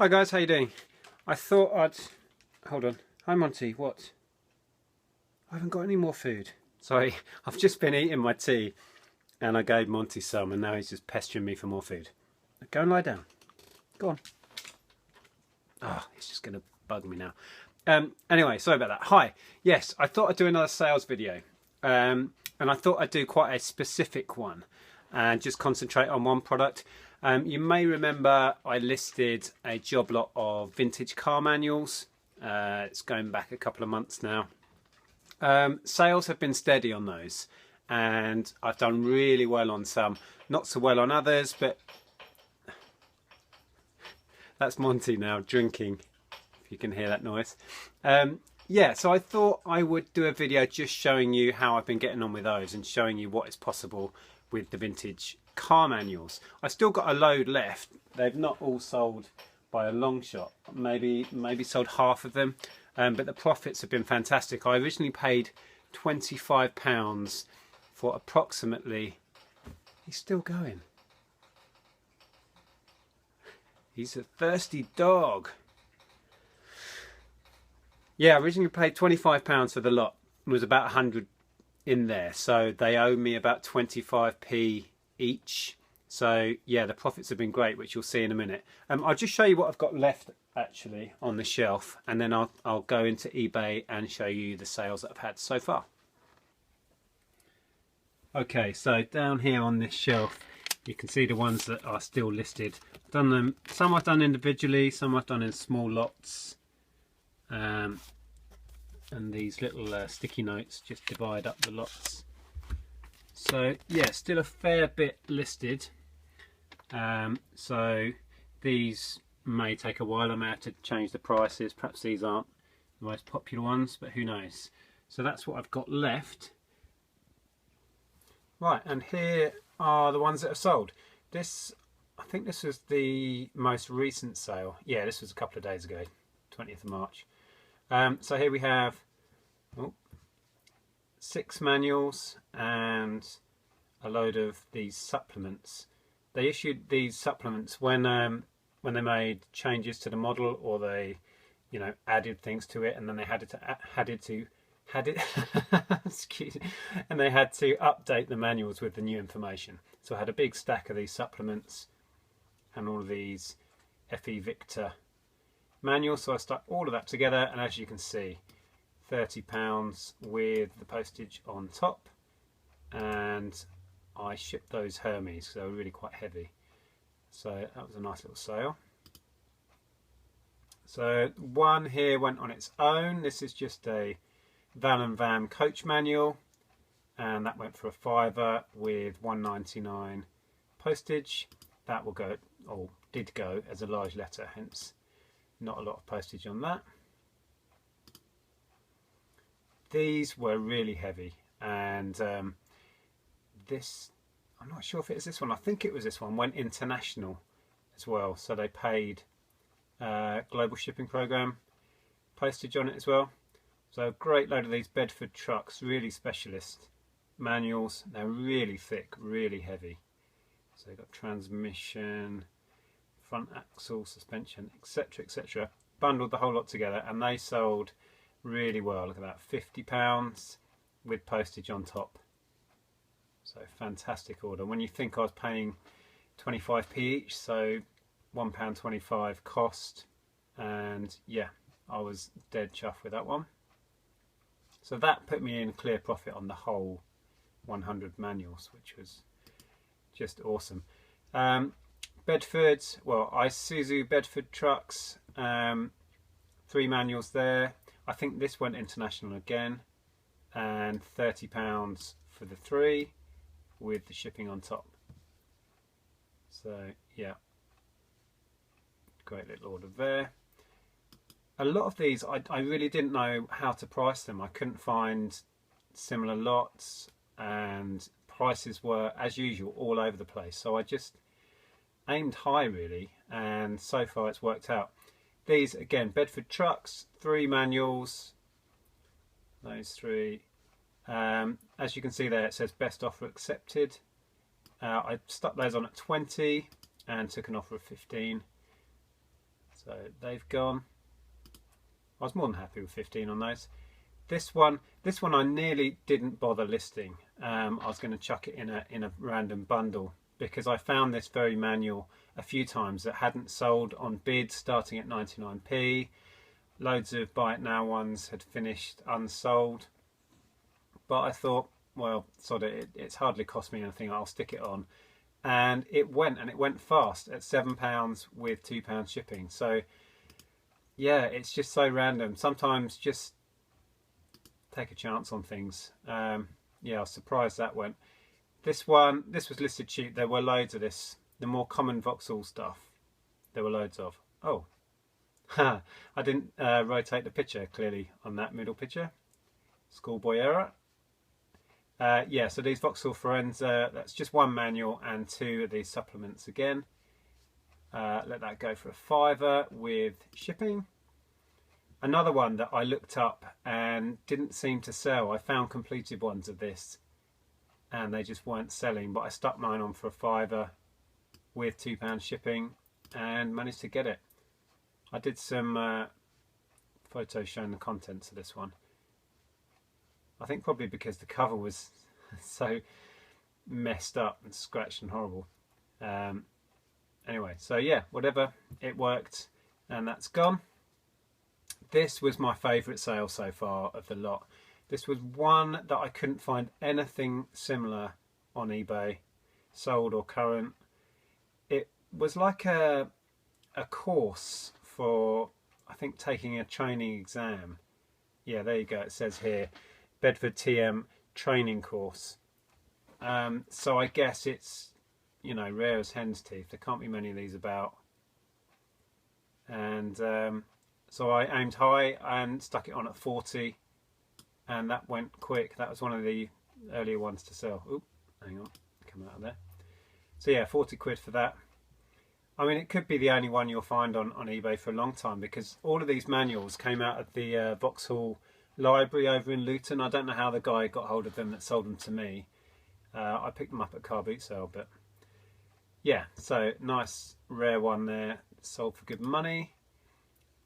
Hi guys, how you doing? I thought I'd... Hold on. Hi Monty, what? I haven't got any more food. Sorry, I've just been eating my tea and I gave Monty some and now he's just pestering me for more food. Go and lie down. Go on. Oh, he's just going to bug me now. Anyway, sorry about that. Hi. Yes, I thought I'd do another sales video. And I thought I'd do quite a specific one and just concentrate on one product. You may remember I listed a job lot of vintage car manuals. It's going back a couple of months now. Sales have been steady on those and I've done really well on some, not so well on others, but that's Monty now drinking, if you can hear that noise. Yeah, so I thought I would do a video just showing you how I've been getting on with those and showing you what is possible with the vintage car manuals. I still got a load left. They've not all sold by a long shot. Maybe sold half of them, but the profits have been fantastic. I originally paid £25 for approximately... He's still going. He's a thirsty dog. Yeah, I originally paid £25 for the lot. It was about 100 in there, so they owe me about 25p each. So yeah, the profits have been great, which you'll see in a minute. I'll just show you what I've got left actually on the shelf, and then I'll go into eBay and show you the sales that I've had so far. Okay, so down here on this shelf you can see the ones that are still listed. I've done them, some I've done individually, some I've done in small lots. And these little sticky notes just divide up the lots. So yeah, still a fair bit listed. So these may take a while. I may have to change the prices. Perhaps these aren't the most popular ones, but who knows. So that's what I've got left. Right, and here are the ones that have sold. This, I think this was the most recent sale. Yeah, this was a couple of days ago, 20th of March. So here we have 6 manuals and a load of these supplements. They issued these supplements when they made changes to the model, or they, added things to it, and then they had excuse me, and they had to update the manuals with the new information. So I had a big stack of these supplements and all of these FE Victor manuals. So I stuck all of that together, and as you can see, £30 with the postage on top, and I shipped those Hermes, so they were really quite heavy. So that was a nice little sale. So one here went on its own. This is just a Van & Van coach manual, and that went for a £5 with £1.99 postage. That will go, or did go, as a large letter, hence not a lot of postage on that. These were really heavy, and this, I'm not sure if it is this one, I think it was this one, went international as well, so they paid global shipping program postage on it as well. So a great load of these Bedford trucks, really specialist manuals. They're really thick, really heavy. So they've got transmission, front axle, suspension, etc, etc. Bundled the whole lot together, and they sold really well. Look at that, £50 with postage on top. So fantastic order. When you think I was paying 25p each, so £1.25 cost, and yeah, I was dead chuffed with that one. So that put me in clear profit on the whole 100 manuals, which was just awesome. Bedford, well, Isuzu Bedford trucks, 3 manuals there. I think this went international again, and £30 for the 3 with the shipping on top. So yeah, great little order there. A lot of these I really didn't know how to price them. I couldn't find similar lots, and prices were, as usual, all over the place. So I just aimed high really, and so far it's worked out. These again, Bedford trucks, 3 manuals, those 3. As you can see there, it says best offer accepted. I stuck those on at 20 and took an offer of 15. So they've gone. I was more than happy with 15 on those. This one I nearly didn't bother listing. I was going to chuck it in a random bundle because I found this very manual a few times that hadn't sold on bid starting at 99p. Loads of buy it now ones had finished unsold, but I thought, well, sod it, it's hardly cost me anything, I'll stick it on. And it went fast at £7 with £2 shipping. So yeah, it's just so random. Sometimes just take a chance on things. Yeah, I was surprised that went. This was listed cheap. There were loads of this. The more common Vauxhall stuff, there were loads of. Oh, I didn't rotate the picture clearly on that middle picture. Schoolboy error. Yeah, so these Vauxhall Forenza, that's just one manual and 2 of these supplements again. Let that go for a £5 with shipping. Another one that I looked up and didn't seem to sell. I found completed ones of this and they just weren't selling, but I stuck mine on for a £5 with £2 shipping and managed to get it. I did some photos showing the contents of this one. I think probably because the cover was so messed up and scratched and horrible. Anyway, so yeah, whatever, it worked and that's gone. This was my favourite sale so far of the lot. This was one that I couldn't find anything similar on eBay, sold or current. It was like a course for, I think, taking a training exam. Yeah, there you go, it says here, Bedford TM training course. So I guess it's, you know, rare as hen's teeth. There can't be many of these about. And so I aimed high and stuck it on at 40, and that went quick. That was one of the earlier ones to sell. Oop, hang on, come out of there. So yeah, 40 quid for that. I mean, it could be the only one you'll find on eBay for a long time, because all of these manuals came out of the Vauxhall library over in Luton. I don't know how the guy got hold of them that sold them to me. I picked them up at car boot sale, but yeah, so nice rare one there, sold for good money.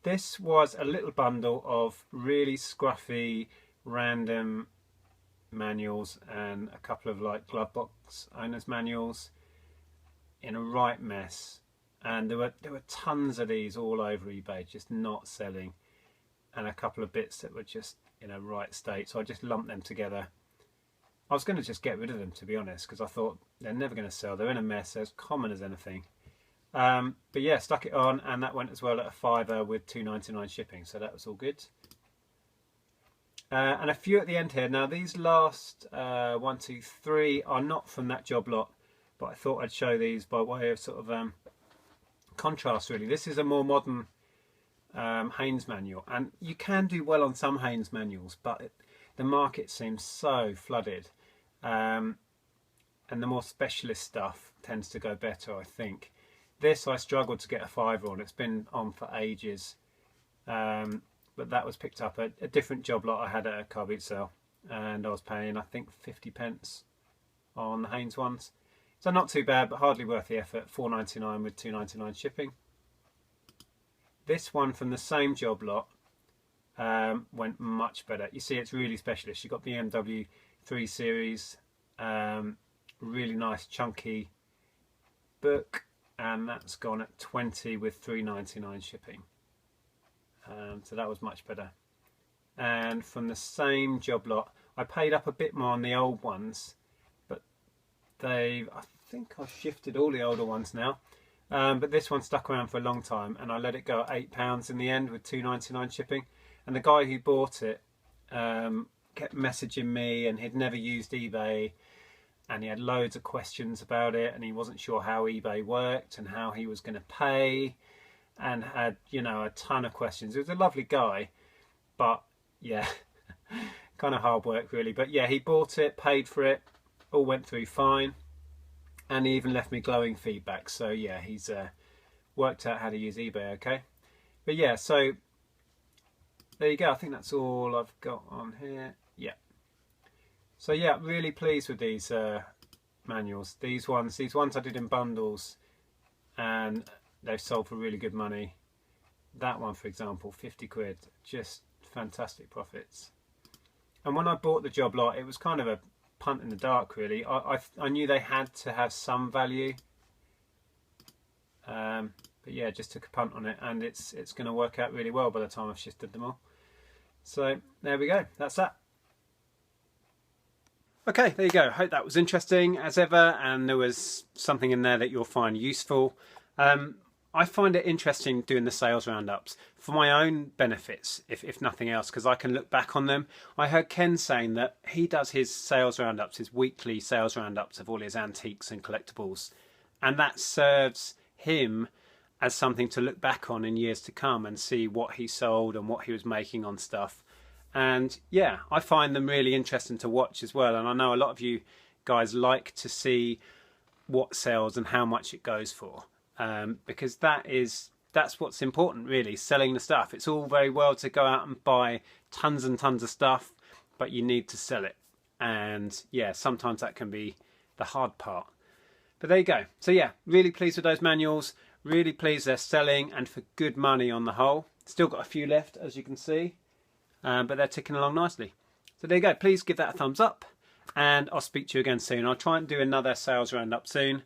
This was a little bundle of really scruffy random manuals and a couple of like glove box owners manuals in a right mess, and there were tons of these all over eBay just not selling, and a couple of bits that were just in a right state, so I just lumped them together. I was going to just get rid of them, to be honest, because I thought they're never going to sell, they're in a mess, they're as common as anything. But yeah, stuck it on and that went as well at a £5 with £2.99 shipping, so that was all good. And a few at the end here. Now these last 1, 2, 3 are not from that job lot, but I thought I'd show these by way of sort of contrast really. This is a more modern Haynes manual, and you can do well on some Haynes manuals, but the market seems so flooded, and the more specialist stuff tends to go better, I think. This I struggled to get a £5 on. It's been on for ages, but that was picked up at a different job lot I had at a car boot sale, and I was paying I think 50p on the Haynes ones, so not too bad, but hardly worth the effort. £4.99 with £2.99 shipping. This one from the same job lot went much better. You see, it's really specialist. You've got BMW 3 Series, really nice chunky book, and that's gone at 20 with £3.99 shipping. So that was much better. And from the same job lot, I paid up a bit more on the old ones, but I think I've shifted all the older ones now. But this one stuck around for a long time, and I let it go at £8 in the end with £2.99 shipping. And the guy who bought it kept messaging me, and he'd never used eBay, and he had loads of questions about it, and he wasn't sure how eBay worked and how he was going to pay, and had, you know, a ton of questions. He was a lovely guy, but yeah, kind of hard work really. But yeah, he bought it, paid for it, all went through fine, and he even left me glowing feedback. So yeah, he's worked out how to use eBay okay. But yeah, so there you go. I think that's all I've got on here. Yeah. So yeah, really pleased with these manuals. These ones I did in bundles, and they've sold for really good money. that one, for example, 50 quid, just fantastic profits. And when I bought the job lot, it was kind of a punt in the dark, really. I knew they had to have some value, but yeah, just took a punt on it, and it's going to work out really well by the time I've shifted them all. So there we go, that's that. Okay, there you go. Hope that was interesting as ever, and there was something in there that you'll find useful. I find it interesting doing the sales roundups for my own benefits, if nothing else, because I can look back on them. I heard Ken saying that he does his sales roundups, his weekly sales roundups of all his antiques and collectibles, and that serves him as something to look back on in years to come and see what he sold and what he was making on stuff. And yeah, I find them really interesting to watch as well. And I know a lot of you guys like to see what sells and how much it goes for, because that's what's important, really, selling the stuff. It's all very well to go out and buy tons and tons of stuff, but you need to sell it. And yeah, sometimes that can be the hard part. But there you go. So yeah, really pleased with those manuals. Really pleased they're selling, and for good money on the whole. Still got a few left, as you can see, but they're ticking along nicely. So there you go. Please give that a thumbs up, and I'll speak to you again soon. I'll try and do another sales roundup soon,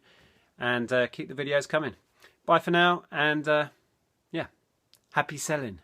and keep the videos coming. Bye for now, and yeah, happy selling.